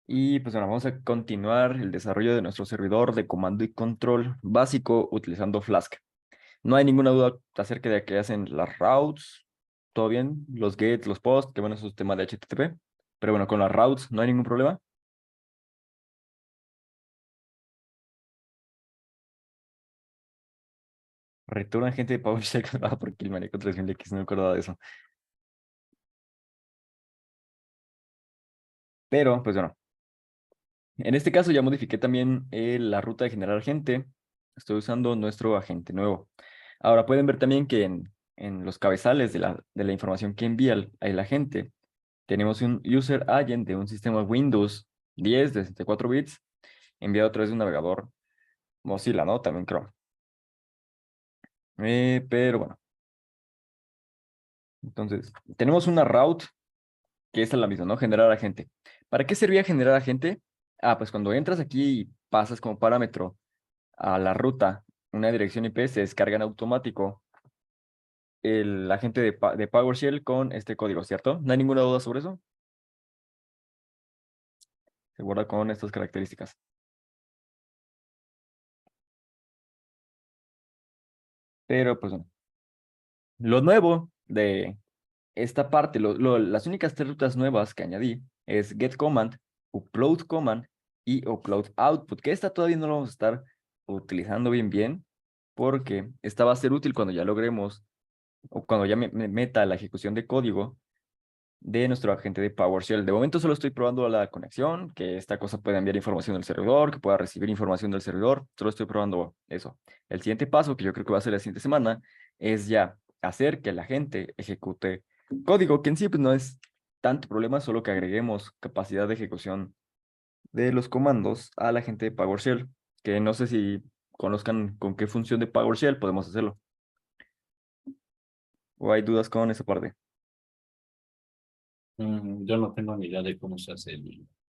Y pues bueno, vamos a continuar el desarrollo de nuestro servidor de comando y control básico utilizando Flask. No hay ninguna duda acerca de que hacen las routes, todo bien, los gates, los posts, que bueno, eso es tema de HTTP. Pero bueno, con las routes no hay ningún problema. Return gente de PowerShell creada por Killmania 3000X, no me acordaba de eso. Pero pues bueno, en este caso ya modifiqué también la ruta de generar agente. Estoy usando nuestro agente nuevo. Ahora pueden ver también que en los cabezales de la información que envía el agente, tenemos un user agent de un sistema Windows 10 de 64 bits enviado a través de un navegador Mozilla, ¿no? También Chrome. Pero bueno, entonces tenemos una route que es la misma, ¿no? Generar agente. ¿Para qué servía generar agente? Ah, pues cuando entras aquí y pasas como parámetro a la ruta una dirección IP, se descarga en automático el agente de PowerShell con este código, ¿cierto? ¿No hay ninguna duda sobre eso? Se guarda con estas características. Pero pues bueno, lo nuevo de esta parte, las únicas tres rutas nuevas que añadí es get command, upload command y upload output, que esta todavía no lo vamos a estar utilizando bien, porque esta va a ser útil cuando ya logremos o cuando ya me meta la ejecución de código de nuestro agente de PowerShell. De momento solo estoy probando la conexión, que esta cosa pueda enviar información del servidor, que pueda recibir información del servidor. Solo estoy probando eso. El siguiente paso, que yo creo que va a ser la siguiente semana, es ya hacer que la gente ejecute código, que en sí pues, no es tanto problema, solo que agreguemos capacidad de ejecución de los comandos a la gente de PowerShell, que no sé si conozcan con qué función de PowerShell podemos hacerlo. ¿O hay dudas con esa parte? Yo no tengo ni idea de cómo se hace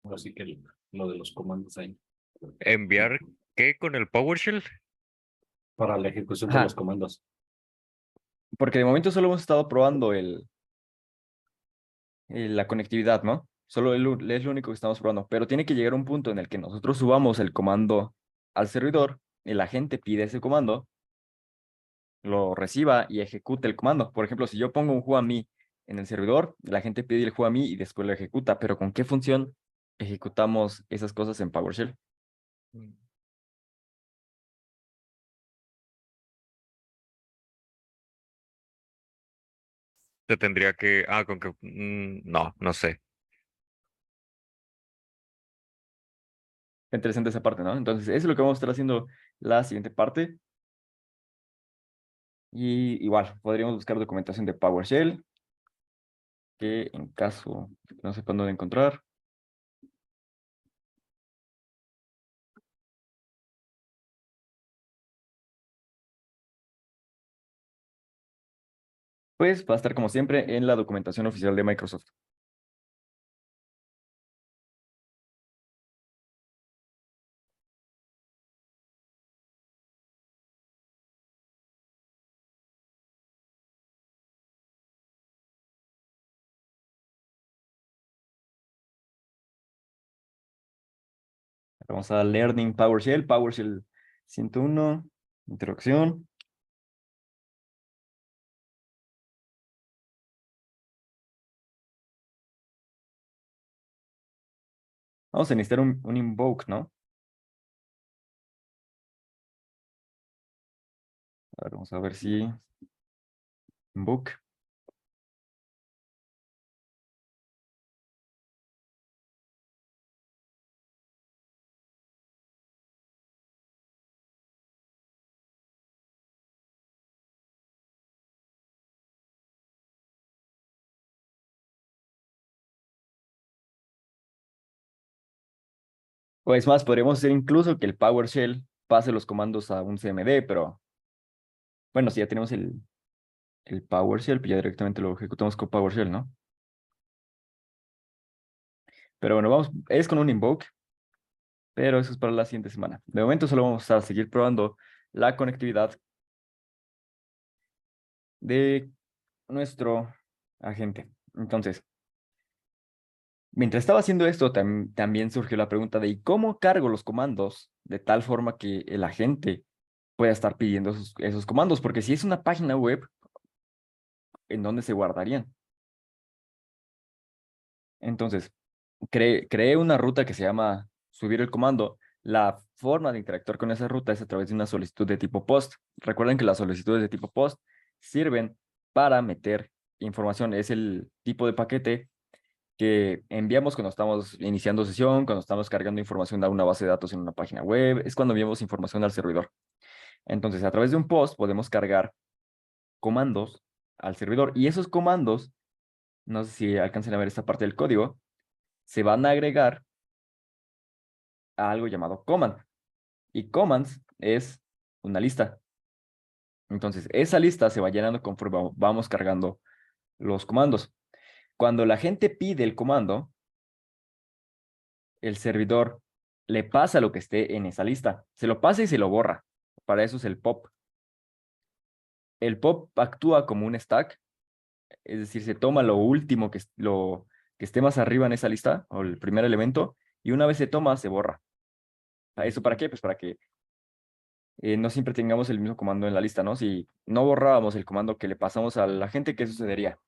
así que lo de los comandos ahí. ¿Enviar qué con el PowerShell? Para la ejecución de los Ajá, comandos. porque de momento solo hemos estado probando la conectividad, ¿no? Solo es lo único que estamos probando, pero tiene que llegar un punto en el que nosotros subamos el comando al servidor y la gente pide ese comando, lo reciba y ejecute el comando. Por ejemplo, si yo pongo un whoami en el servidor, la gente pide el whoami y después lo ejecuta, pero ¿con qué función ejecutamos esas cosas en PowerShell? Mm. Se tendría que, con que, no, no sé. Está interesante esa parte, ¿no? Entonces, eso es lo que vamos a estar haciendo la siguiente parte. Y igual, podríamos buscar documentación de PowerShell, que en caso no sepan dónde encontrar, pues va a estar como siempre en la documentación oficial de Microsoft. Vamos a Learning PowerShell, PowerShell 101, introducción. Vamos a necesitar un invoke, ¿no? A ver, vamos a ver si invoke. O es más, podríamos hacer incluso que el PowerShell pase los comandos a un CMD, pero bueno, si ya tenemos el PowerShell, pues ya directamente lo ejecutamos con PowerShell, ¿no? Pero bueno, vamos, es con un invoke, pero eso es para la siguiente semana. De momento solo vamos a seguir probando la conectividad de nuestro agente. Entonces, Mientras estaba haciendo esto, también surgió la pregunta de ¿y cómo cargo los comandos de tal forma que el agente pueda estar pidiendo esos comandos? Porque si es una página web, ¿en dónde se guardarían? Entonces, creé una ruta que se llama subir el comando. La forma de interactuar con esa ruta es a través de una solicitud de tipo POST. Recuerden que las solicitudes de tipo POST sirven para meter información. Es el tipo de paquete que enviamos cuando estamos iniciando sesión, cuando estamos cargando información a una base de datos en una página web. Es cuando enviamos información al servidor. Entonces, a través de un POST podemos cargar comandos al servidor. Y esos comandos, no sé si alcancen a ver esta parte del código, se van a agregar a algo llamado command. Y commands es una lista. Entonces, esa lista se va llenando conforme vamos cargando los comandos. Cuando la gente pide el comando, el servidor le pasa lo que esté en esa lista. Se lo pasa y se lo borra. Para eso es el pop. El pop actúa como un stack, es decir, se toma lo último que esté más arriba en esa lista, o el primer elemento, y una vez se toma, se borra. ¿Eso para qué? Pues para que no siempre tengamos el mismo comando en la lista, ¿no? Si no borrábamos el comando que le pasamos a la gente, ¿qué sucedería?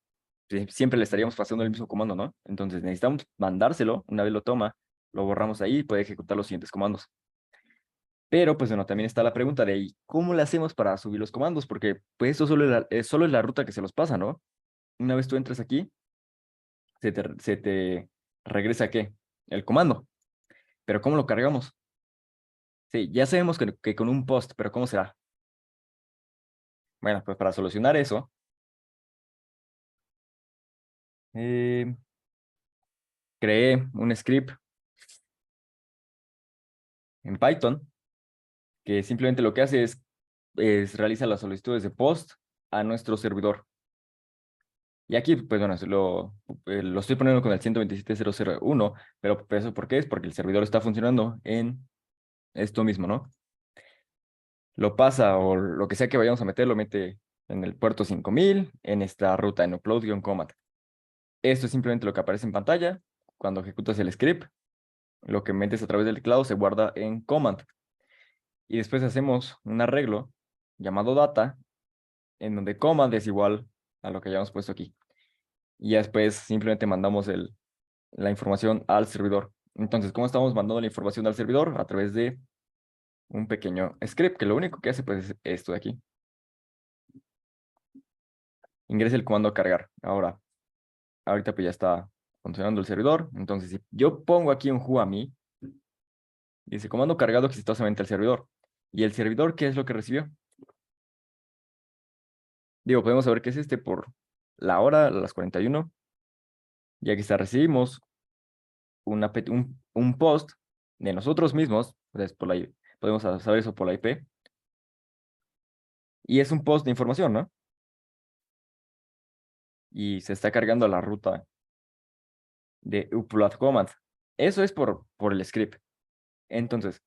Siempre le estaríamos pasando el mismo comando, ¿no? Entonces necesitamos mandárselo, una vez lo toma, lo borramos ahí y puede ejecutar los siguientes comandos. Pero, pues bueno, también está la pregunta de ¿y cómo le hacemos para subir los comandos? Porque pues eso solo es la ruta que se los pasa, ¿no? Una vez tú entras aquí, se te regresa ¿qué? El comando. Pero ¿cómo lo cargamos? Sí, ya sabemos que con un post, pero ¿cómo será? Bueno, pues para solucionar eso, eh, creé un script en Python que simplemente lo que hace es realiza las solicitudes de post a nuestro servidor. Y aquí, pues bueno, lo estoy poniendo con el 127.0.0.1, pero ¿eso por qué es? Porque el servidor está funcionando en esto mismo, ¿no? Lo pasa o lo que sea que vayamos a meter, lo mete en el puerto 5000, en esta ruta en upload-command. Esto es simplemente lo que aparece en pantalla. Cuando ejecutas el script, lo que metes a través del teclado se guarda en command. Y después hacemos un arreglo llamado data, en donde command es igual a lo que hayamos puesto aquí. Y ya después simplemente mandamos la información al servidor. Entonces, ¿cómo estamos mandando la información al servidor? A través de un pequeño script, que lo único que hace pues es esto de aquí. Ingresa el comando cargar. Ahorita pues ya está funcionando el servidor. Entonces, si yo pongo aquí un whoami, dice comando cargado exitosamente al servidor. ¿Y el servidor qué es lo que recibió? Digo, podemos saber qué es por la hora, a las 41. Ya que está, recibimos un post de nosotros mismos. Pues, podemos saber eso por la IP. Y es un post de información, ¿no? Y se está cargando la ruta de upload command. Eso es por el script. Entonces,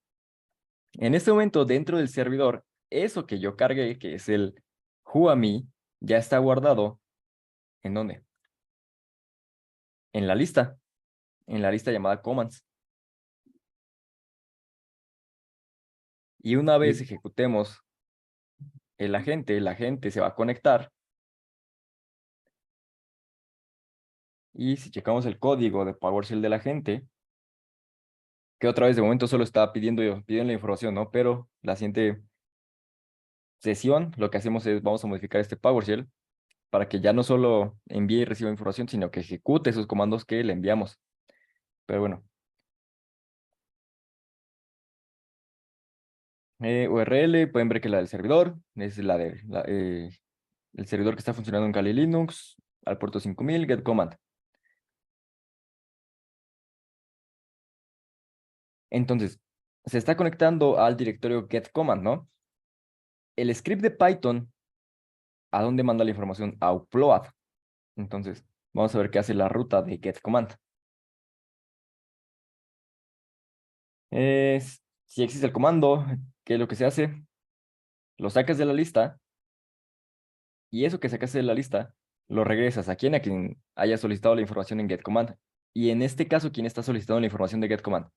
en este momento, dentro del servidor, eso que yo cargué, que es el whoami, ya está guardado. ¿En dónde? En la lista llamada commands. Y una vez ejecutemos el agente se va a conectar. Y si checamos el código de PowerShell del agente, que otra vez de momento solo está pidiendo la información, ¿no? Pero la siguiente sesión, lo que hacemos es, vamos a modificar este PowerShell para que ya no solo envíe y reciba información, sino que ejecute esos comandos que le enviamos. Pero bueno. URL, pueden ver que la del servidor es el servidor que está funcionando en Kali Linux, al puerto 5000, get command. Entonces, se está conectando al directorio get command, ¿no? El script de Python, ¿a dónde manda la información? A upload. Entonces, vamos a ver qué hace la ruta de get command. Si existe el comando, ¿qué es lo que se hace? Lo sacas de la lista y eso que sacaste de la lista lo regresas a quien haya solicitado la información en get command. Y en este caso, ¿quién está solicitando la información de getCommand?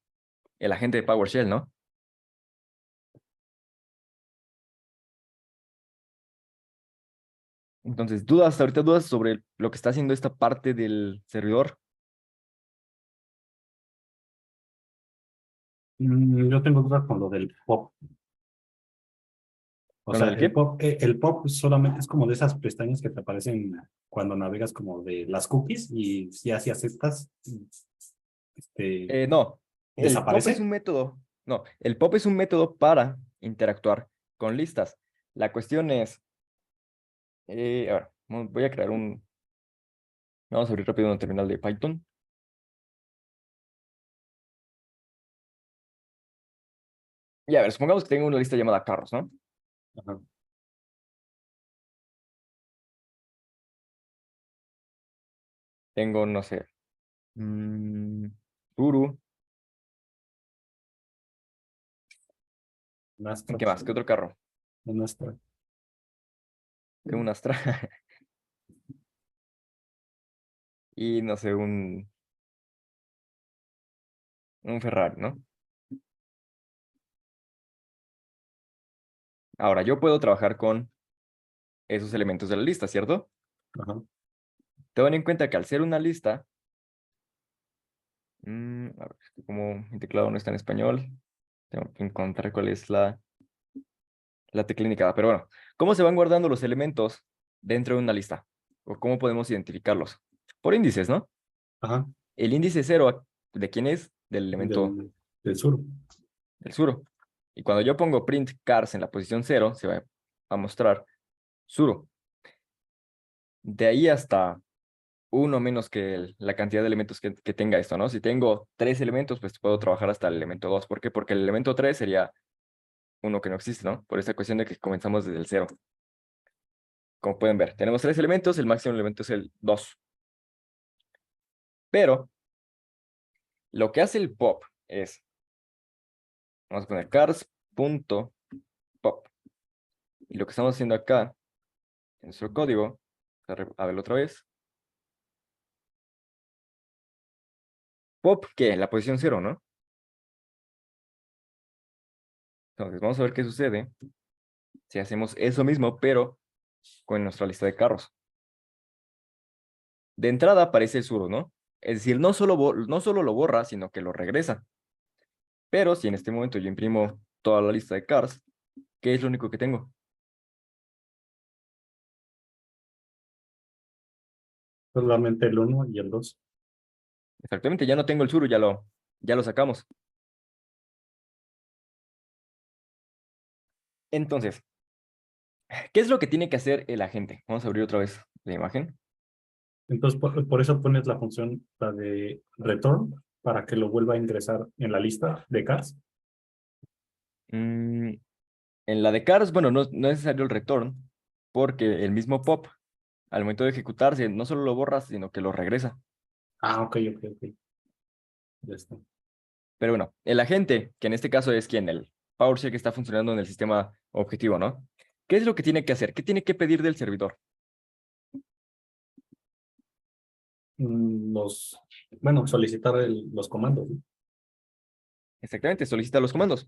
El agente de PowerShell, ¿no? Entonces, ahorita dudas sobre lo que está haciendo esta parte del servidor. Yo tengo dudas con lo del pop. O ¿Con lo sea, del qué? el pop solamente es como de esas pestañas que te aparecen cuando navegas como de las cookies y si aceptas, No, el pop es desaparece. un método. No, el pop es un método para interactuar con listas. La cuestión es, a ver, voy a crear vamos a abrir rápido un terminal de Python. Y a ver, supongamos que tengo una lista llamada carros, ¿no? Ajá. Tengo, no sé, mm, Turu. Astra, ¿Qué más? ¿Qué otro carro? un Astra. Tengo un Astra y no sé, un Ferrari, ¿no? Ahora, yo puedo trabajar con esos elementos de la lista, ¿cierto? Ajá. Ten en cuenta que al ser una lista, a ver, es que como mi teclado no está en español, tengo que encontrar cuál es la tecla indicada. Pero bueno, ¿cómo se van guardando los elementos dentro de una lista? ¿O cómo podemos identificarlos? Por índices, ¿no? Ajá. El índice 0, ¿de quién es? Del elemento Del sur. del suro. Y cuando yo pongo print cars en la posición 0, se va a mostrar suro. De ahí hasta uno menos que la cantidad de elementos que tenga esto, ¿no? Si tengo 3 elementos, pues puedo trabajar hasta el elemento 2. ¿Por qué? Porque el elemento 3 sería uno que no existe, ¿no? Por esta cuestión de que comenzamos desde el 0. Como pueden ver, tenemos 3 elementos, el máximo elemento es el 2. Pero lo que hace el pop es, vamos a poner cars.pop. Y lo que estamos haciendo acá, en nuestro código, a verlo otra vez. Pop, ¿qué? La posición 0, ¿no? Entonces, vamos a ver qué sucede si hacemos eso mismo, pero con nuestra lista de carros. De entrada aparece el suro, ¿no? Es decir, no solo lo borra, sino que lo regresa. Pero si en este momento yo imprimo toda la lista de cars, ¿qué es lo único que tengo? Solamente el uno y el dos. Exactamente, ya no tengo el suro, ya lo sacamos. Entonces, ¿qué es lo que tiene que hacer el agente? Vamos a abrir otra vez la imagen. Entonces, por eso pones la función, la de return, para que lo vuelva a ingresar en la lista de cars. Mm, en la de cars, bueno, no es necesario el return, porque el mismo pop, al momento de ejecutarse, no solo lo borra, sino que lo regresa. Ah, ok, ok, ok. Ya está. Pero bueno, el agente, que en este caso es quien, el PowerShell que está funcionando en el sistema objetivo, ¿no? ¿Qué es lo que tiene que hacer? ¿Qué tiene que pedir del servidor? Bueno, solicitar los comandos, ¿no? Exactamente, solicita los comandos.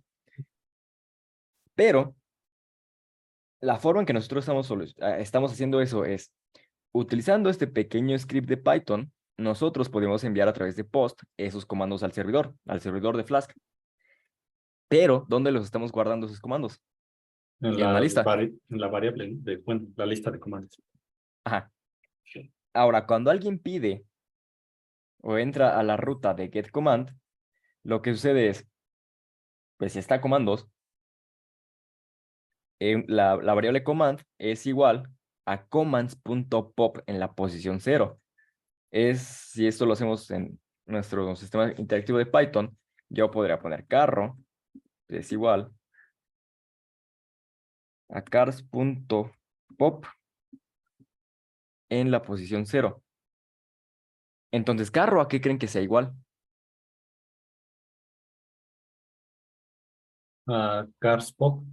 Pero la forma en que nosotros estamos haciendo eso es, utilizando este pequeño script de Python, nosotros podemos enviar a través de post esos comandos al servidor de Flask. Pero, ¿dónde los estamos guardando esos comandos? En una lista. En la variable de, bueno, la lista de comandos. Ajá. Ahora, cuando alguien pide o entra a la ruta de getCommand, lo que sucede es, pues si está comandos, la variable command es igual a commands.pop en la posición 0. Si esto lo hacemos en nuestro sistema interactivo de Python, yo podría poner carro, es igual a cars.pop en la posición 0. Entonces, carro, ¿a qué creen que sea igual? Cars pop.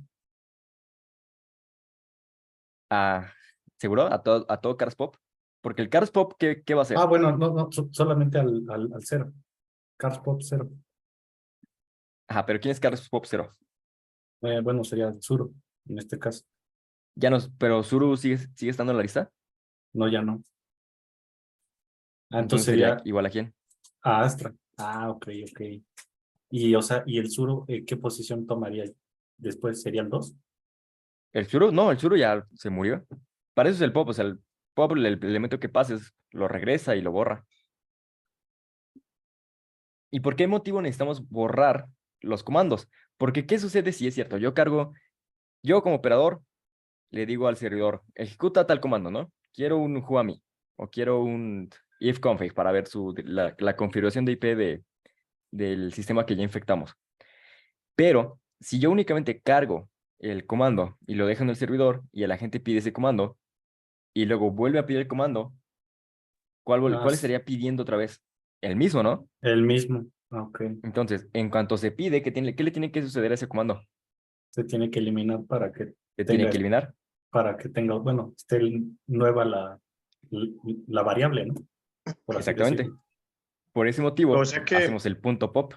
¿A, seguro? ¿A todo cars pop? Porque el cars pop, ¿qué va a hacer? Ah, bueno, no, solamente al 0. Cars pop 0. Ajá, pero ¿quién es cars pop 0? Bueno, sería el Zuro, en este caso. Ya no, pero Zuru sigue estando en la lista. No, ya no. Entonces Entonces sería sería igual a quién. a Astra. Ok. Y, o sea, ¿y el Zuro qué posición tomaría después? ¿Sería el 2? El Zuru, no, el Zuru ya se murió. Para eso es el pop, o sea, el pop, el elemento que pases, lo regresa y lo borra. ¿Y por qué motivo necesitamos borrar los comandos? Porque ¿qué sucede si es cierto? Yo como operador, le digo al servidor, ejecuta tal comando, ¿no? Quiero un whoami o quiero un ifconfig para ver la configuración de IP del sistema que ya infectamos. Pero si yo únicamente cargo el comando y lo dejo en el servidor y el agente pide ese comando y luego vuelve a pedir el comando, ¿cuál estaría pidiendo otra vez? El mismo, ¿no? El mismo. Ok. Entonces, en cuanto se pide, ¿qué le tiene que suceder a ese comando? Se tiene que eliminar para que Se tiene que eliminar. bueno, esté nueva la variable, ¿no? Por así Exactamente. decirlo. Por ese O motivo, sea hacemos que, el punto pop.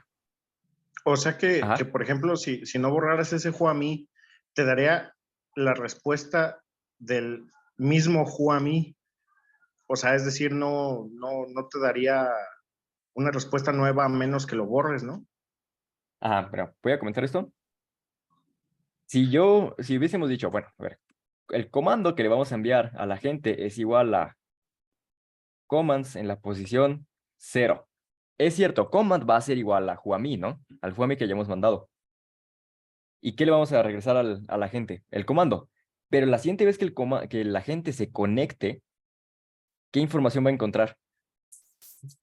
que Ajá. por ejemplo, si no borraras ese Juami, te daría la respuesta del mismo Juami. O sea, es decir, no te daría una respuesta nueva a menos que lo borres, ¿no? Ajá, pero voy a comentar esto. Si hubiésemos dicho, bueno, a ver, el comando que le vamos a enviar a la gente es igual a commands en la posición 0. Es cierto, command va a ser igual a Juami, ¿no? Al Juami que ya hemos mandado. ¿Y qué le vamos a regresar a la gente? El comando. Pero la siguiente vez que la gente se conecte, ¿qué información va a encontrar?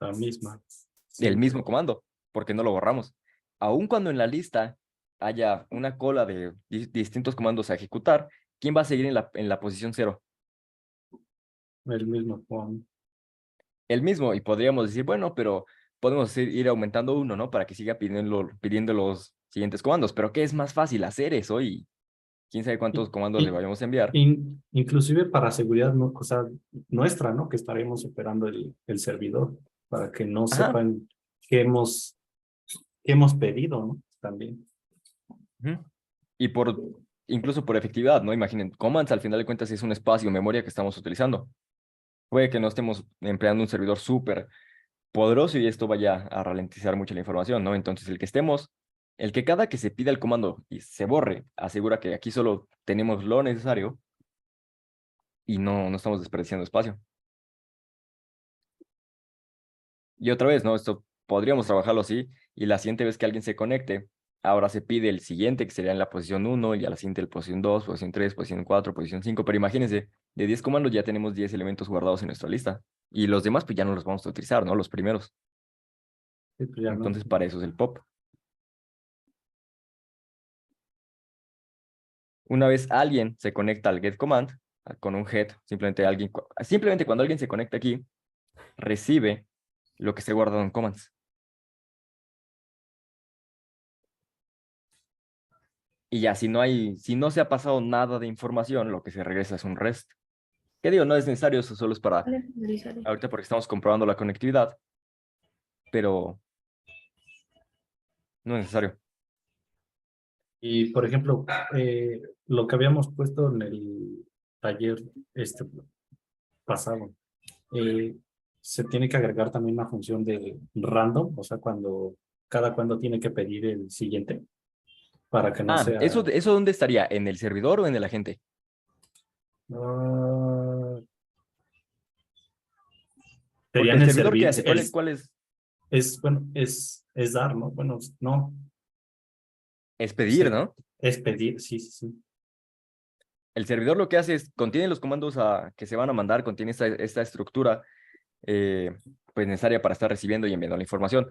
La misma. El Siempre. mismo comando, porque no lo borramos. Aun cuando en la lista haya una cola de distintos comandos a ejecutar, ¿quién va a seguir en la posición 0? El mismo Juan. El mismo, y podríamos decir, bueno, pero podemos ir aumentando uno, ¿no? Para que siga pidiendo los siguientes comandos. Pero ¿qué es más fácil hacer eso? Y quién sabe Y- cuántos comandos le y- vayamos a enviar. Inclusive para seguridad, ¿no? O sea, nuestra, ¿no? Que estaremos operando el servidor para que no Ajá. sepan qué hemos pedido, ¿no? También. Ujú. Y incluso por efectividad, ¿no? Imaginen, commands al final de cuentas es un espacio memoria que estamos utilizando. Puede que no estemos empleando un servidor súper poderoso y esto vaya a ralentizar mucho la información, ¿no? Entonces, el que cada que se pida el comando y se borre, asegura que aquí solo tenemos lo necesario y no estamos desperdiciando espacio. Y otra vez, ¿no? Esto podríamos trabajarlo así y la siguiente vez que alguien se conecte, ahora se pide el siguiente, que sería en la posición 1 y a la siguiente la posición 2, posición 3, posición 4, posición 5, pero imagínense, de 10 comandos ya tenemos 10 elementos guardados en nuestra lista y los demás pues ya no los vamos a utilizar, ¿no? Los primeros. Sí, pues ya no. Entonces, para eso es el pop. Una vez alguien se conecta al get command con un head, simplemente cuando alguien se conecta aquí, recibe lo que esté guardado en commands. Y ya, si no se ha pasado nada de información, lo que se regresa es un rest. ¿Qué digo? No es necesario, eso solo es para ahorita porque estamos comprobando la conectividad, pero no es necesario. Y por ejemplo, lo que habíamos puesto en el taller pasado, eh, se tiene que agregar también una función de random, o sea, cada cuando tiene que pedir el siguiente, para que no Ah, sea. ¿eso dónde estaría? ¿En el servidor o en el agente? ah, Sería Porque en el el servidor, ¿qué servicio, hace? ¿Cuál es? bueno, es dar, ¿no? Bueno, no, Es pedir, sí, ¿no? es pedir, sí, sí, sí. El servidor lo que hace es, contiene los comandos que se van a mandar, contiene esta estructura eh, pues necesaria para estar recibiendo y enviando la información.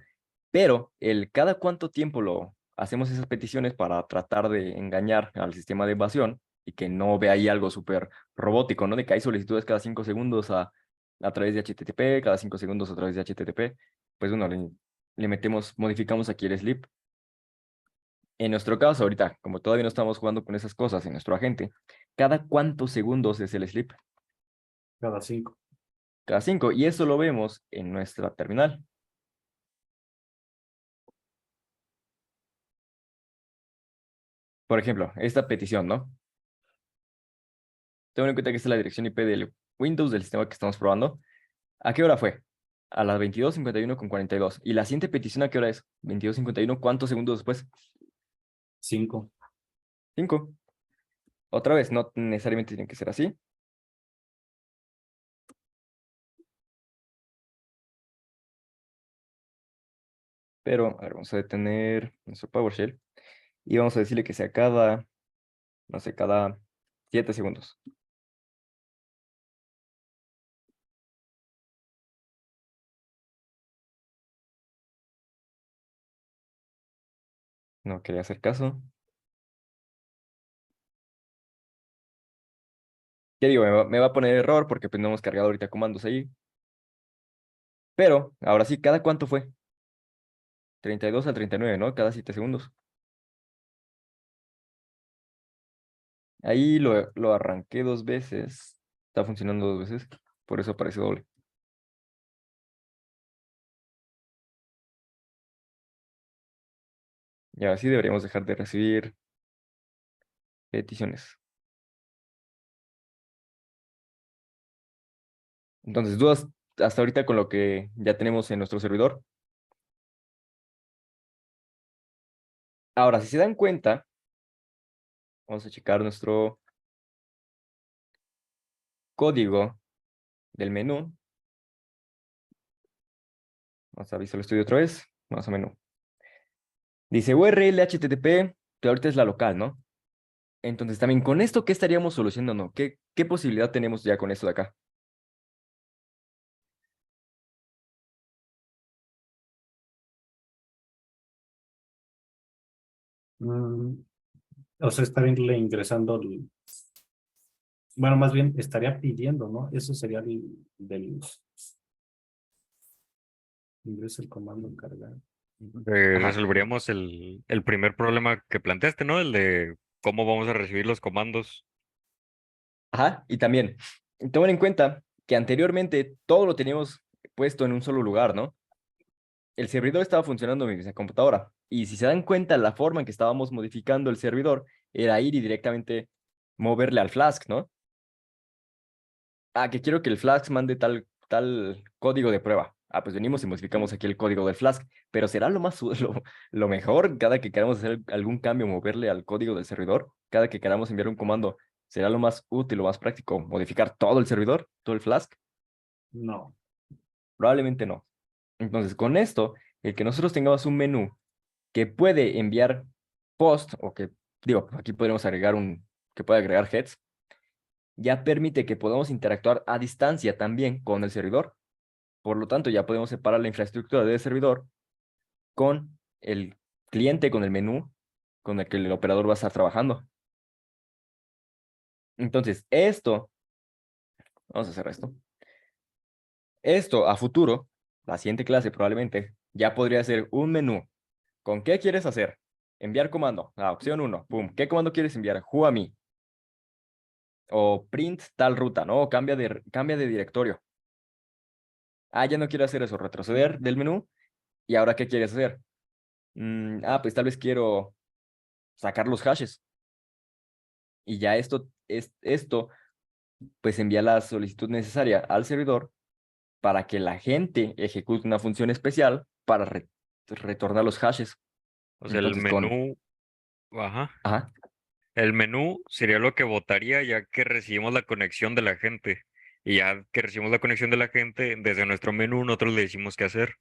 Pero cada cuánto tiempo lo hacemos esas peticiones para tratar de engañar al sistema de evasión y que no vea ahí algo súper robótico, ¿no? De que hay solicitudes cada 5 segundos a través de HTTP, cada 5 segundos a través de HTTP. Pues bueno, modificamos aquí el sleep. En nuestro caso, ahorita, como todavía no estamos jugando con esas cosas en nuestro agente, ¿cada cuántos segundos es el sleep? Cada 5. cada 5. Y eso lo vemos en nuestra terminal. Por ejemplo, esta petición, ¿no? Tengo en cuenta que esta es la dirección IP del Windows del sistema que estamos probando. ¿A qué hora fue? A las 22:51:42. ¿Y la siguiente petición a qué hora es? 22:51, ¿cuántos segundos después? 5. 5. Otra vez, no necesariamente tiene que ser así. Pero, a ver, vamos a detener nuestro PowerShell. Y vamos a decirle que sea cada, no sé, cada 7 segundos. No quería hacer caso. ¿Qué digo? Me va a poner error porque pues no hemos cargado ahorita comandos ahí. Pero, ahora sí, ¿cada cuánto fue? 32 al 39, ¿no? Cada 7 segundos. Ahí lo arranqué 2 veces. Está funcionando 2 veces. Por eso aparece doble. Y ahora sí deberíamos dejar de recibir peticiones. Entonces, dudas hasta ahorita con lo que ya tenemos en nuestro servidor. Ahora, si se dan cuenta, vamos a checar nuestro código del menú. Vamos a Visual Studio otra vez. Vamos a menú. Dice URL HTTP, que ahorita es la local, ¿no? Entonces, también con esto, ¿qué estaríamos solucionando? ¿Qué posibilidad tenemos ya con esto de acá? O sea, estaría ingresando, bueno, más bien estaría pidiendo, ¿no? Eso sería del ingresa el comando cargar. Ajá. Resolveríamos el primer problema que planteaste, ¿no? El de cómo vamos a recibir los comandos. Ajá, y también, tomen en cuenta que anteriormente todo lo teníamos puesto en un solo lugar, ¿no? El servidor estaba funcionando en mi computadora. Y si se dan cuenta, la forma en que estábamos modificando el servidor era ir y directamente moverle al Flask, ¿no? Ah, que quiero que el Flask mande tal código de prueba. Ah, pues venimos y modificamos aquí el código del Flask. Pero será lo mejor cada que queramos hacer algún cambio, moverle al código del servidor. Cada que queramos enviar un comando, será lo más útil, lo más práctico, modificar todo el servidor, todo el Flask. No. Probablemente no. Entonces, con esto, el que nosotros tengamos un menú que puede enviar post, o que, digo, aquí podemos agregar que puede agregar heads, ya permite que podamos interactuar a distancia también con el servidor. Por lo tanto, ya podemos separar la infraestructura del servidor con el cliente, con el menú con el que el operador va a estar trabajando. Entonces, vamos a hacer esto. Esto a futuro, la siguiente clase probablemente, ya podría ser un menú. ¿Con qué quieres hacer? Enviar comando. Opción 1. Pum. ¿Qué comando quieres enviar? Who a mí. O print tal ruta, ¿no? O cambia de directorio. Ya no quiero hacer eso. Retroceder del menú. ¿Y ahora qué quieres hacer? Pues tal vez quiero sacar los hashes. Y ya esto, pues envía la solicitud necesaria al servidor para que la gente ejecute una función especial para retornar los hashes. O sea, el Entonces, menú, ajá. Ajá. El menú sería lo que votaría ya que recibimos la conexión de la gente. Y ya que recibimos la conexión de la gente, desde nuestro menú nosotros le decimos qué hacer.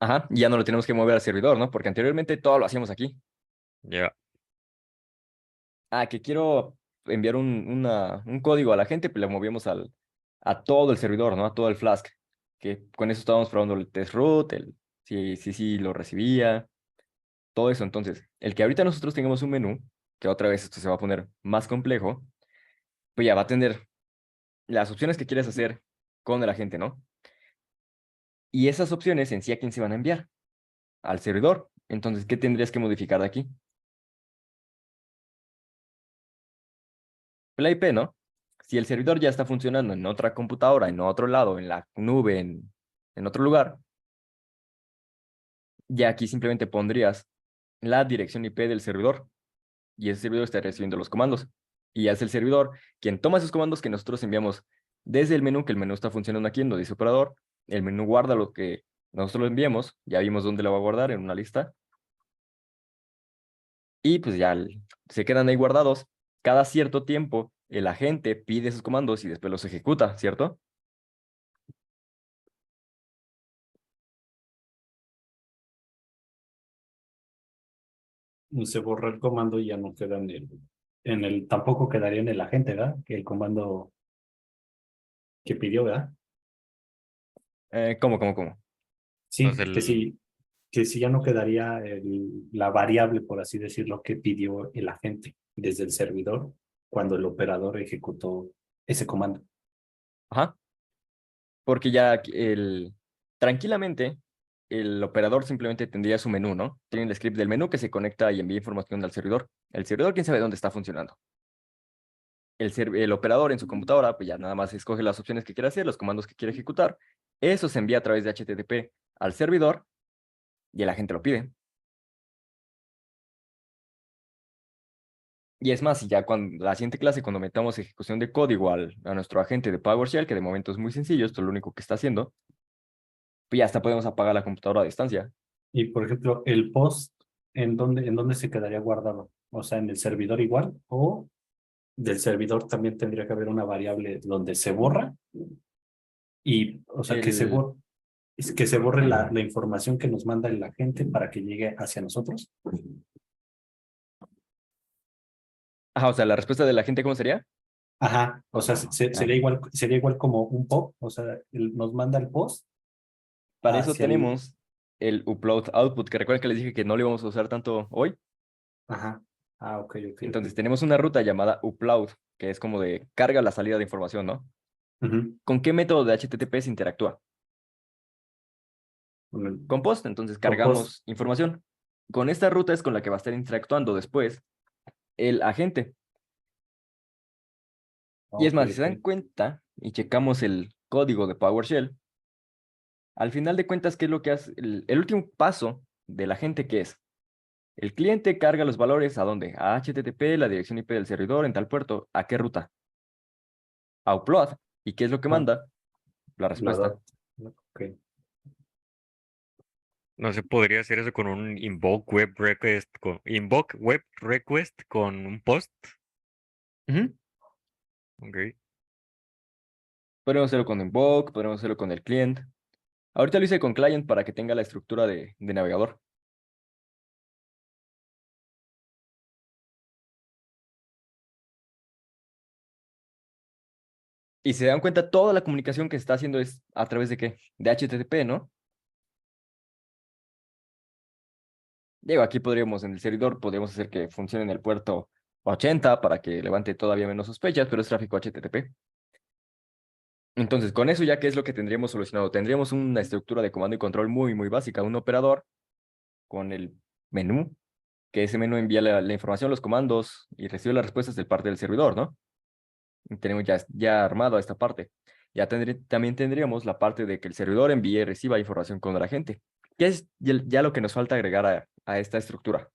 Ajá, y ya no lo tenemos que mover al servidor, ¿no? Porque anteriormente todo lo hacíamos aquí. Ya. Que quiero enviar un código a la gente, pues le movíamos a todo el servidor, ¿no? A todo el Flask. Que con eso estábamos probando el test root, sí, lo recibía, todo eso. Entonces, el que ahorita nosotros tengamos un menú, que otra vez esto se va a poner más complejo, pues ya va a tener las opciones que quieres hacer con el agente, ¿no? Y esas opciones en sí, ¿a quién se van a enviar? Al servidor. Entonces, ¿qué tendrías que modificar de aquí? La IP, ¿no? Si el servidor ya está funcionando en otra computadora, en otro lado, en la nube, en otro lugar, ya aquí simplemente pondrías la dirección IP del servidor y ese servidor está recibiendo los comandos. Y ya es el servidor quien toma esos comandos que nosotros enviamos desde el menú, que el menú está funcionando aquí en donde dice operador. El menú guarda lo que nosotros lo enviamos, ya vimos dónde lo va a guardar en una lista. Y pues ya se quedan ahí guardados. Cada cierto tiempo el agente pide esos comandos y después los ejecuta, ¿cierto? Se borra el comando y ya no queda tampoco quedaría en el agente, ¿verdad? Que el comando que pidió, ¿verdad? ¿Cómo? Sí, Entonces, que si ya no quedaría la variable, por así decirlo, que pidió el agente desde el servidor cuando el operador ejecutó ese comando. Ajá. Porque ya tranquilamente el operador simplemente tendría su menú, ¿no? Tiene el script del menú que se conecta y envía información al servidor. El servidor, quién sabe dónde está funcionando. El operador en su computadora, pues ya nada más escoge las opciones que quiere hacer, los comandos que quiere ejecutar. Eso se envía a través de HTTP al servidor y el agente lo pide. Y es más, y ya cuando la siguiente clase, cuando metamos ejecución de código a nuestro agente de PowerShell, que de momento es muy sencillo, esto es lo único que está haciendo, pues ya hasta podemos apagar la computadora a distancia. Y por ejemplo, el post, ¿en dónde se quedaría guardado? O sea, ¿en el servidor igual? ¿O del servidor también tendría que haber una variable donde se borra? Y, o sea, El, que se borre la información que nos manda el agente para que llegue hacia nosotros. o sea, la respuesta de la gente, ¿cómo sería? Ajá, o sea, Ah, sería igual como un pop, o sea, nos manda el post para eso hacia el, tenemos el upload output, que recuerden que les dije que no lo íbamos a usar tanto hoy. ajá, ok, ok, Entonces ok. tenemos una ruta llamada upload, que es como de carga la salida de información, ¿no? Ujú. ¿Con qué método de HTTP se interactúa? Con el Con POST, entonces post, cargamos información. Con esta ruta es con la que va a estar interactuando después el agente. Y es ok, más, si se ok. dan cuenta y checamos el código de PowerShell, al final de cuentas, ¿qué es lo que hace? El último paso de la agente, ¿qué es? El cliente carga los valores ¿a dónde? A HTTP, la dirección IP del servidor en tal puerto. ¿A qué ruta? A upload. ¿Y qué es lo que Ah, manda? La la respuesta. dot, ok. no se podría hacer eso con un invoke web request con un post. Ujú. Ok. Podemos hacerlo con Invoke, podemos hacerlo con el client. Ahorita lo hice con client para que tenga la estructura de navegador. Y se dan cuenta, toda la comunicación que se está haciendo es a través de qué? De HTTP, ¿no? Digo, aquí podríamos, en el servidor, podríamos hacer que funcione en el puerto 80 para que levante todavía menos sospechas, pero es tráfico HTTP. Entonces, con eso ya, ¿qué es lo que tendríamos solucionado? Tendríamos una estructura de comando y control muy básica, un operador con el menú, que ese menú envía la información, los comandos y recibe las respuestas del parte del servidor, ¿no? Y tenemos ya armado esta parte. También tendríamos la parte de que el servidor envíe y reciba información con la gente, que es ya lo que nos falta agregar a esta estructura.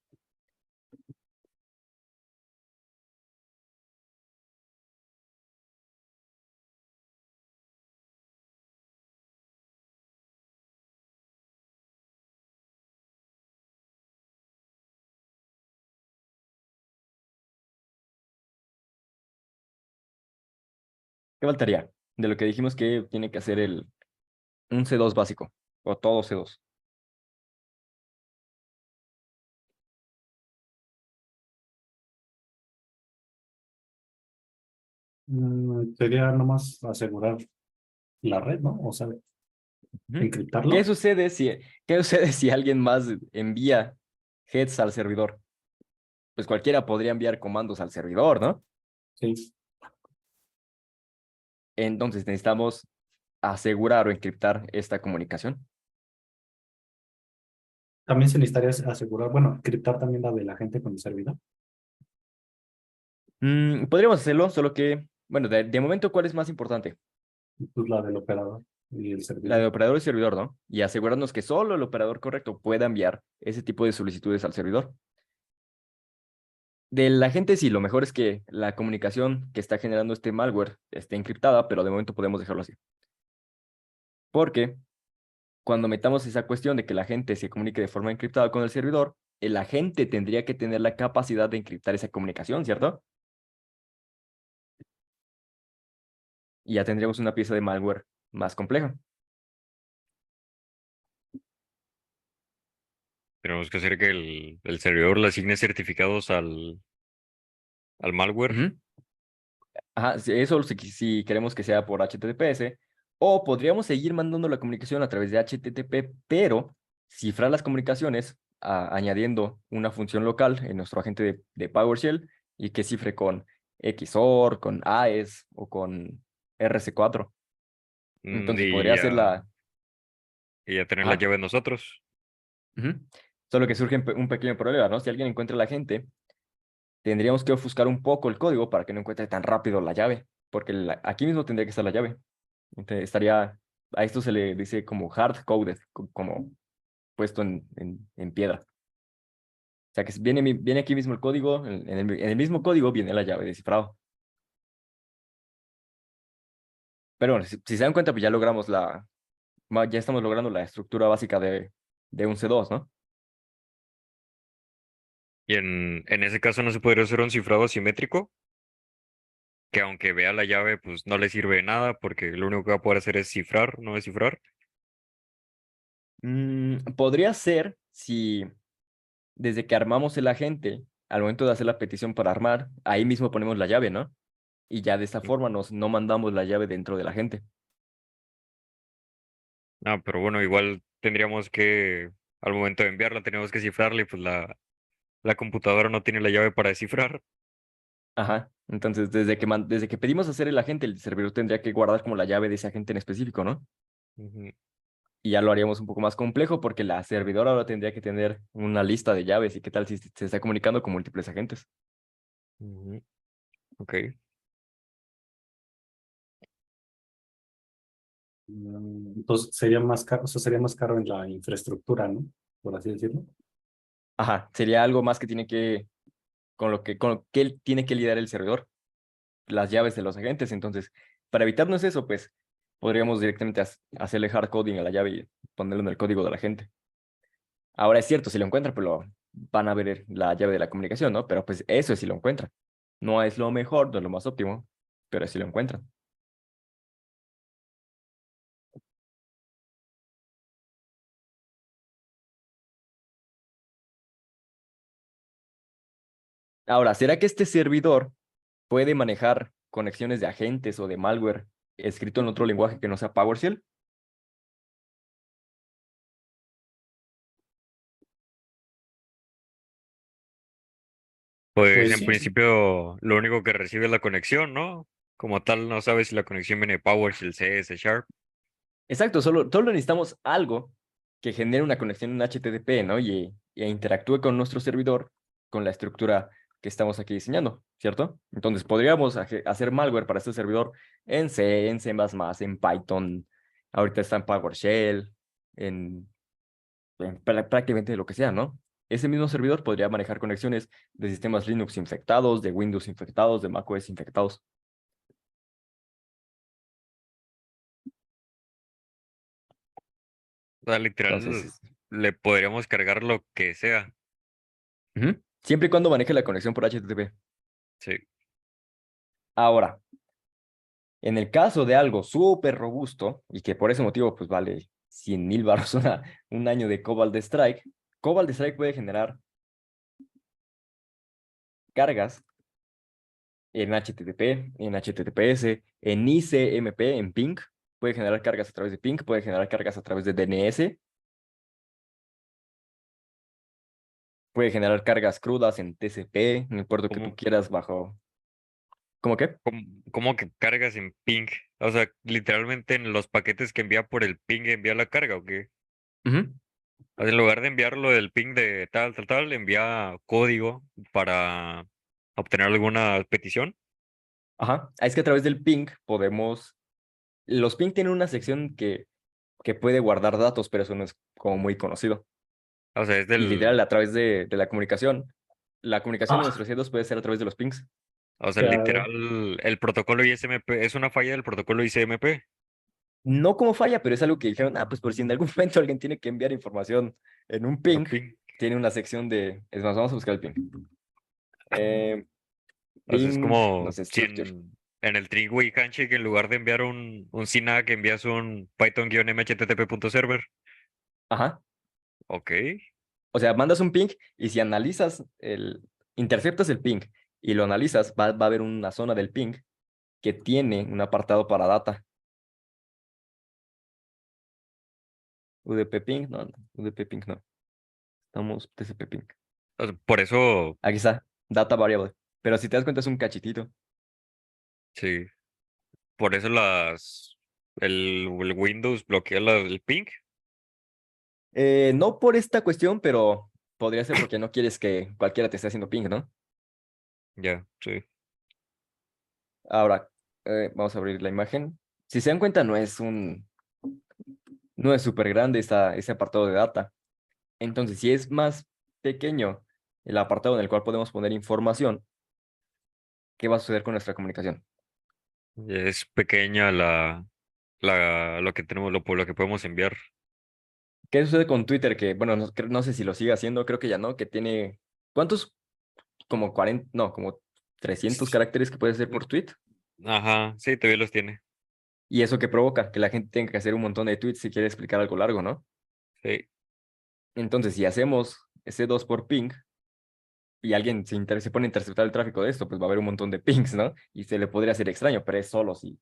¿Qué faltaría? De lo que dijimos que tiene que hacer un C2 básico, o todo C2. Sería nomás asegurar la red, ¿no? O sea, Ujú. ¿Qué encriptarlo. sucede si, qué sucede si alguien más envía heads al servidor? Pues cualquiera podría enviar comandos al servidor, ¿no? Sí. Entonces necesitamos asegurar o encriptar esta comunicación. También se necesitaría asegurar, bueno, encriptar también la de la gente con el servidor. Podríamos hacerlo, solo que Bueno, de momento, ¿cuál es más importante? Pues la del operador y el La servidor. de operador y servidor, ¿no? Y asegurarnos que solo el operador correcto pueda enviar ese tipo de solicitudes al servidor. De la gente, sí, lo mejor es que la comunicación que está generando este malware esté encriptada, pero de momento podemos dejarlo así. Porque cuando metamos esa cuestión de que la gente se comunique de forma encriptada con el servidor, el agente tendría que tener la capacidad de encriptar esa comunicación, ¿cierto? Y ya tendríamos una pieza de malware más compleja. Tenemos que hacer que el servidor le asigne certificados al malware. Ujú. Ajá, eso si queremos que sea por HTTPS, o podríamos seguir mandando la comunicación a través de HTTP, pero cifrar las comunicaciones añadiendo una función local en nuestro agente de PowerShell y que cifre con XOR, con AES o con RC4. Entonces podría ser la... Y ya tener la Ajá, llave nosotros. ujú. Solo que surge un pequeño problema, ¿no? Si alguien encuentra la agente, tendríamos que ofuscar un poco el código para que no encuentre tan rápido la llave, porque aquí mismo tendría que estar la llave. Estaría, a esto se le dice como hard coded, como puesto en piedra. O sea que viene aquí mismo el código, en el mismo código viene la llave de cifrado. Pero bueno, si se dan cuenta, pues ya logramos ya estamos logrando la estructura básica de un C2, ¿no? Y en ese caso no se podría hacer un cifrado asimétrico, que aunque vea la llave, pues no le sirve de nada, porque lo único que va a poder hacer es cifrar, no descifrar. Podría ser si desde que armamos el agente, al momento de hacer la petición para armar, ahí mismo ponemos la llave, ¿no? Y ya de esta forma no mandamos la llave dentro del agente. Ah, pero bueno, igual tendríamos que, al momento de enviarla, tenemos que cifrarla y pues la computadora no tiene la llave para descifrar. Ajá. Entonces, desde que pedimos hacer el agente, el servidor tendría que guardar como la llave de ese agente en específico, ¿no? Ujú, Y ya lo haríamos un poco más complejo porque la servidora ahora tendría que tener una lista de llaves y qué tal si se está comunicando con múltiples agentes. ujú, ok. Entonces sería más caro, o sea, sería más caro en la infraestructura, ¿no? Por así decirlo. Ajá. Sería algo más que tiene que, con lo que él tiene que lidiar el servidor, las llaves de los agentes. Entonces, para evitarnos eso, pues podríamos directamente hacerle hard coding a la llave y ponerlo en el código de la gente. Ahora es cierto, si lo encuentra, pues lo van a ver la llave de la comunicación, ¿no? Pero pues eso es si lo encuentran. No es lo mejor, no es lo más óptimo, pero si lo encuentran. Ahora, ¿será que este servidor puede manejar conexiones de agentes o de malware escrito en otro lenguaje que no sea PowerShell? Pues Pues en sí, principio lo único que recibe es la conexión, ¿no? Como tal, no sabes si la conexión viene de PowerShell, C, C Sharp. Exacto, solo necesitamos algo que genere una conexión en HTTP, ¿no? Y interactúe con nuestro servidor con la estructura que estamos aquí diseñando, ¿cierto? Entonces podríamos hacer malware para este servidor en C, en C++, en Python, ahorita está en PowerShell, prácticamente lo que sea, ¿no? Ese mismo servidor podría manejar conexiones de sistemas Linux infectados, de Windows infectados, de macOS infectados. O sea, literal, Entonces, le podríamos cargar lo que sea. ujú, siempre y cuando maneje la conexión por HTTP. Sí. Ahora, en el caso de algo súper robusto y que por ese motivo pues vale 100,000 baros un año de Cobalt Strike puede generar cargas en HTTP, en HTTPS, en ICMP, en ping. Puede generar cargas a través de ping, puede generar cargas a través de DNS, puede generar cargas crudas en TCP, en el puerto que tú ¿Cómo, quieras bajo... ¿Cómo qué? cómo que cargas en ping? O sea, literalmente en los paquetes que envía por el ping envía la carga, ¿o qué? Ujú. O sea, en lugar de enviarlo del ping de tal, tal, tal, envía código para obtener alguna petición. Ajá, es que a través del ping podemos... Los ping tienen una sección que puede guardar datos, pero eso no es como muy conocido. O sea, es Y literal, del, a través de la comunicación de Ah, nuestros C2 puede ser a través de los pings. o sea, claro. literal, el protocolo ISMP es una falla del protocolo ICMP. No como falla, pero es algo que dijeron, pues por si en algún momento alguien tiene que enviar información en un Por ping, ping. tiene una sección de... Es más, vamos a buscar el ping. Eh, O sea, es ping, no como sé, si structure. en el three-way handshake, en lugar de enviar un CNAC, envías un Python-mhttp.server. Ajá. Ok, O sea, mandas un ping y si interceptas el ping y lo analizas, va a haber una zona del ping que tiene un apartado para data. UDP ping, no, UDP ping no. Estamos TCP ping. o sea, por eso, Aquí está, data variable. Pero si te das cuenta es un cachitito. sí, por eso el Windows bloquea el ping. No por esta cuestión, pero podría ser porque no quieres que cualquiera te esté haciendo ping, ¿no? Ya, sí. Ahora, vamos a abrir la imagen. Si se dan cuenta, no es súper grande ese apartado de data. Entonces, si es más pequeño el apartado en el cual podemos poner información, ¿qué va a suceder con nuestra comunicación? Es pequeña lo que tenemos, lo que podemos enviar. ¿Qué sucede con Twitter? Que, bueno, no sé si lo sigue haciendo, creo que ya no, que tiene, ¿cuántos? Como 40, no, como 300 caracteres que puede ser por tweet. Ajá, sí, todavía los tiene. Y eso que provoca que la gente tenga que hacer un montón de tweets si quiere explicar algo largo, ¿no? Sí. Entonces, si hacemos ese 2 por ping y alguien se pone a interceptar el tráfico de esto, pues va a haber un montón de pings, ¿no? Y se le podría hacer extraño, pero es solo si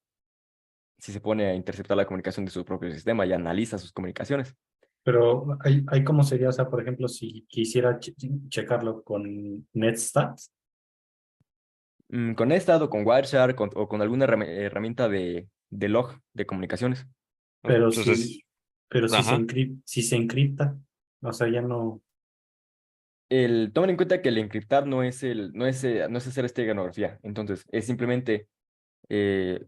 se pone a interceptar la comunicación de su propio sistema y analiza sus comunicaciones. Pero hay cómo sería, o sea, por ejemplo, si quisiera checarlo con Netstats, Con Estado, con Wireshark o con alguna herramienta de log de comunicaciones. pero Entonces, si, pero ajá. si se encripta, o sea, ya no, Tomen en cuenta que el encriptar no es hacer esteganografía. Entonces, es simplemente,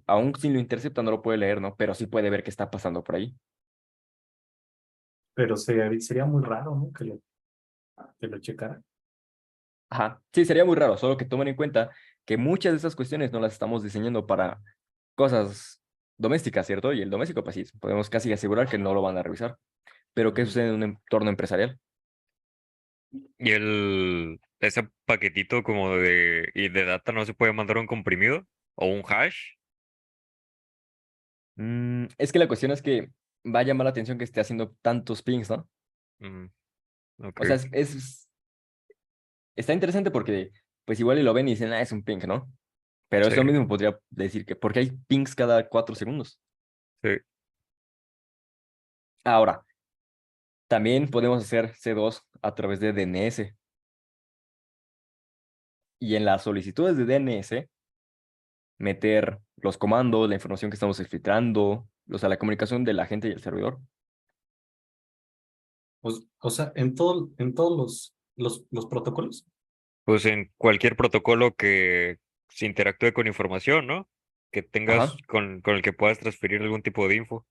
aún si lo intercepta, no lo puede leer, ¿no? Pero sí puede ver qué está pasando por ahí. pero sería muy raro, ¿no? Que lo checara. Ajá. Sí, sería muy raro, solo que tomen en cuenta que muchas de esas cuestiones no las estamos diseñando para cosas domésticas, ¿cierto? Y el doméstico, pues sí, podemos casi asegurar que no lo van a revisar. Pero ¿qué Ujú. sucede en un entorno empresarial? Y ese paquetito y de data no se puede mandar un comprimido o un hash. Es que la cuestión es que va a llamar la atención que esté haciendo tantos pings, ¿no? Mm, ok, O sea, está interesante porque, pues igual y lo ven y dicen, es un ping, ¿no? Pero sí, eso mismo podría decir que, porque hay pings cada 4 segundos. sí. Ahora, también podemos hacer C2 a través de DNS. Y en las solicitudes de DNS, meter los comandos, la información que estamos filtrando, o sea, la comunicación de la gente y el servidor. O sea, en todos los protocolos, Pues en cualquier protocolo que se interactúe con información, ¿no? Que tengas Ajá. con el que puedas transferir algún tipo de info.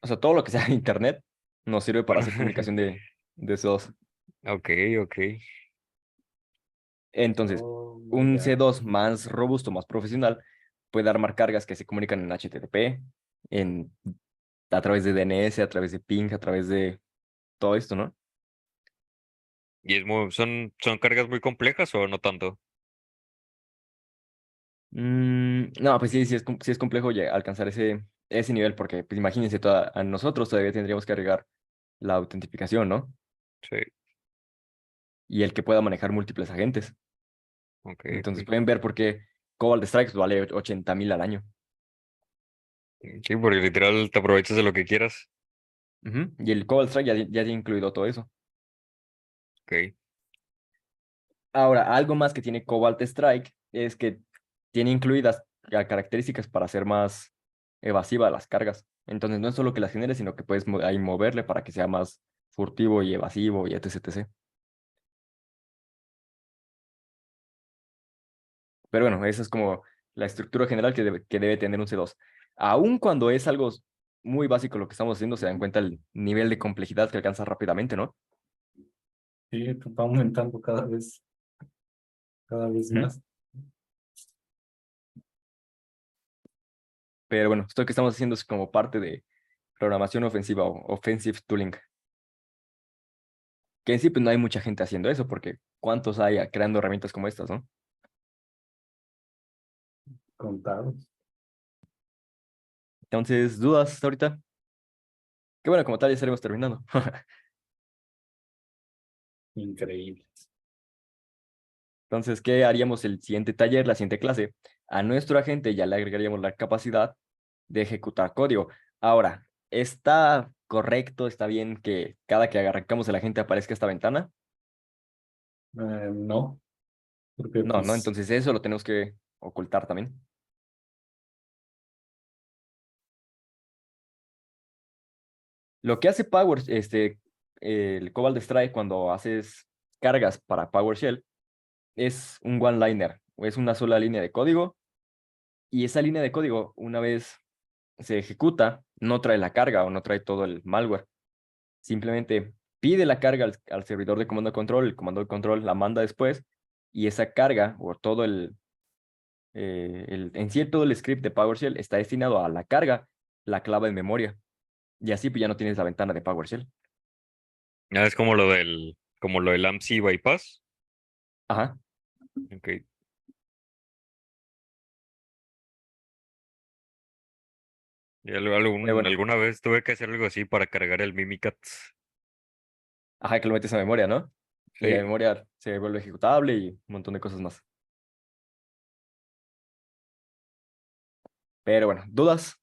O sea, todo lo que sea internet nos sirve para hacer comunicación de C2. Ok, ok. Entonces, oh, un ya. C2 más robusto, más profesional, puede armar cargas que se comunican en HTTP, en, a través de DNS, a través de ping, a través de todo esto, ¿no? ¿Y son cargas muy complejas o no tanto? No, pues sí, sí es complejo alcanzar ese nivel, porque pues imagínense, a nosotros todavía tendríamos que agregar la autentificación, ¿no? Sí, Y el que pueda manejar múltiples agentes. ok, Entonces ok. pueden ver por qué Cobalt Strike vale 80,000 al año. Sí, porque literal te aprovechas de lo que quieras. Ujú. Y el Cobalt Strike ya tiene incluido todo eso. Ok. Ahora, algo más que tiene Cobalt Strike es que tiene incluidas características para hacer más evasiva las cargas. Entonces no es solo que las genere, sino que puedes ahí moverle para que sea más furtivo y evasivo y etc, etc. Pero bueno, esa es como la estructura general que debe tener un C2. Aun cuando es algo muy básico lo que estamos haciendo, se dan cuenta el nivel de complejidad que alcanza rápidamente, ¿no? Sí, pues, va aumentando cada vez Ujú. más. Pero bueno, esto que estamos haciendo es como parte de programación ofensiva o offensive tooling. Que en sí, pues no hay mucha gente haciendo eso, porque ¿cuántos hay creando herramientas como estas, no? Contados. Entonces, ¿dudas hasta ahorita? Que bueno, como tal ya estaremos terminando. Increíble. Entonces, ¿qué haríamos el siguiente taller, la siguiente clase? A nuestro agente ya le agregaríamos la capacidad de ejecutar código. Ahora, ¿está correcto, está bien que cada que arrancamos el agente aparezca esta ventana? No, porque No, ¿no? pues Entonces eso lo tenemos que ocultar también. Lo que hace el Cobalt Strike cuando haces cargas para PowerShell es un one-liner, o es una sola línea de código, y esa línea de código, una vez se ejecuta, no trae la carga o no trae todo el malware. Simplemente pide la carga al servidor de comando de control, el comando de control la manda después, y esa carga o todo en sí todo el script de PowerShell está destinado a la carga, la clave en memoria. Y así pues ya no tienes la ventana de PowerShell. Ya es como lo del AMSI bypass. Ajá. Ok. Y Bueno. alguna vez tuve que hacer algo así para cargar el Mimikatz. Ajá, que lo metes a memoria, ¿no? Y la Sí. memoria se vuelve ejecutable y un montón de cosas más. Pero bueno, ¿dudas?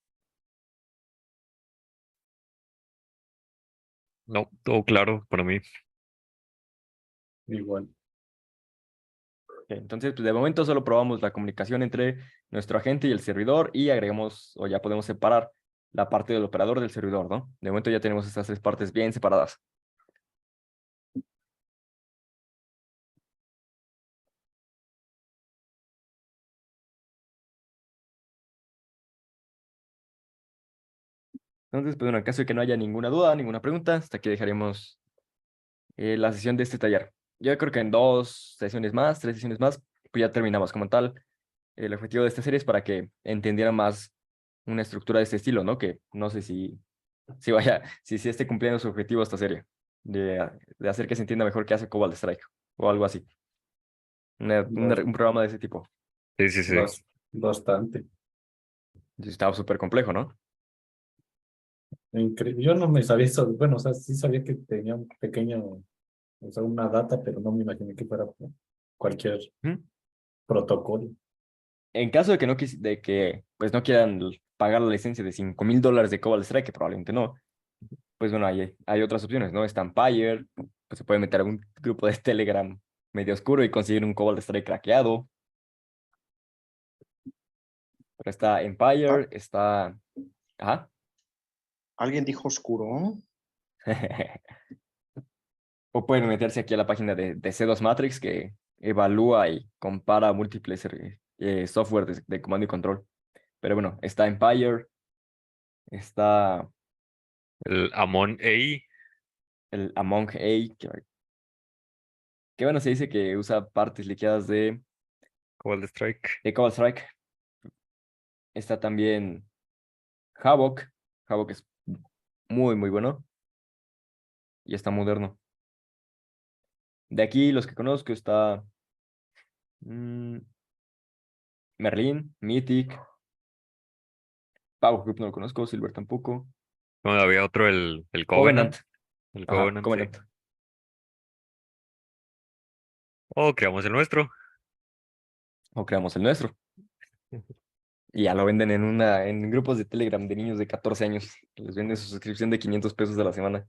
No, todo claro para mí. igual. Ok, entonces, pues de momento solo probamos la comunicación entre nuestro agente y el servidor y agregamos o ya podemos separar la parte del operador del servidor, ¿no? De momento ya tenemos estas tres partes bien separadas. Entonces, pues bueno, en caso de que no haya ninguna duda, ninguna pregunta, hasta aquí dejaremos la sesión de este taller. Yo creo que en 2 sesiones más, 3 sesiones más, pues ya terminamos como tal. El objetivo de esta serie es para que entendieran más una estructura de este estilo, ¿no? Que no sé si esté cumpliendo su objetivo esta serie, de hacer que se entienda mejor qué hace Cobalt Strike o algo así. Un programa de ese tipo. Sí, sí, sí. Bastante. Estaba súper complejo, ¿no? Increíble. Yo no me sabía eso. Bueno, o sea, sí sabía que tenía un pequeño, o sea, una data, pero no me imaginé que fuera cualquier Ujú. protocolo. En caso de que pues no quieran pagar la licencia de $5,000 de Cobalt Strike, que probablemente no, pues bueno, hay otras opciones, ¿no? Está Empire, pues se puede meter a un grupo de Telegram medio oscuro y conseguir un Cobalt Strike craqueado. Pero está Ah, Empire, está... Ajá. ¿alguien dijo oscuro? O pueden meterse aquí a la página de C2 Matrix que evalúa y compara múltiples software de comando y control. Pero bueno, está Empire, está El Amon A. el Among A, que bueno, se dice que usa partes liqueadas Cobalt Strike. de Cobalt Strike. Está también Havok. Havok es muy, muy bueno y está moderno. De aquí, los que conozco, está mm, Merlin, Mythic, Power Group no lo conozco, Silver tampoco. Bueno, había otro, el Covenant. Covenant, El ajá, Covenant, sí. Covenant. O creamos el nuestro. O creamos el nuestro. Y ya lo venden en grupos de Telegram de niños de 14 años. Les venden su suscripción de $500 a la semana.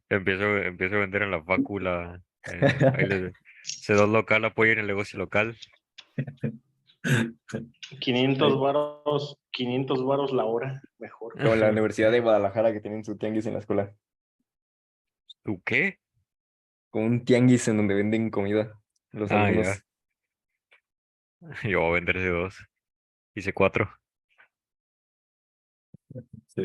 Empiezo a vender en la fácula. Ahí les C2 local, apoyen el negocio local. 500 varos la hora, mejor. Como en la Universidad de Guadalajara que tienen su tianguis en la escuela. ¿Tú qué? Con un tianguis en donde venden comida. Los Ah, alumnos. ya. Yo voy a vender ese 2. Hice 4. Sí.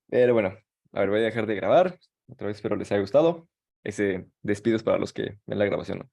Pero bueno, a ver, voy a dejar de grabar. Otra vez espero les haya gustado. Ese despido es para los que ven la grabación, ¿no?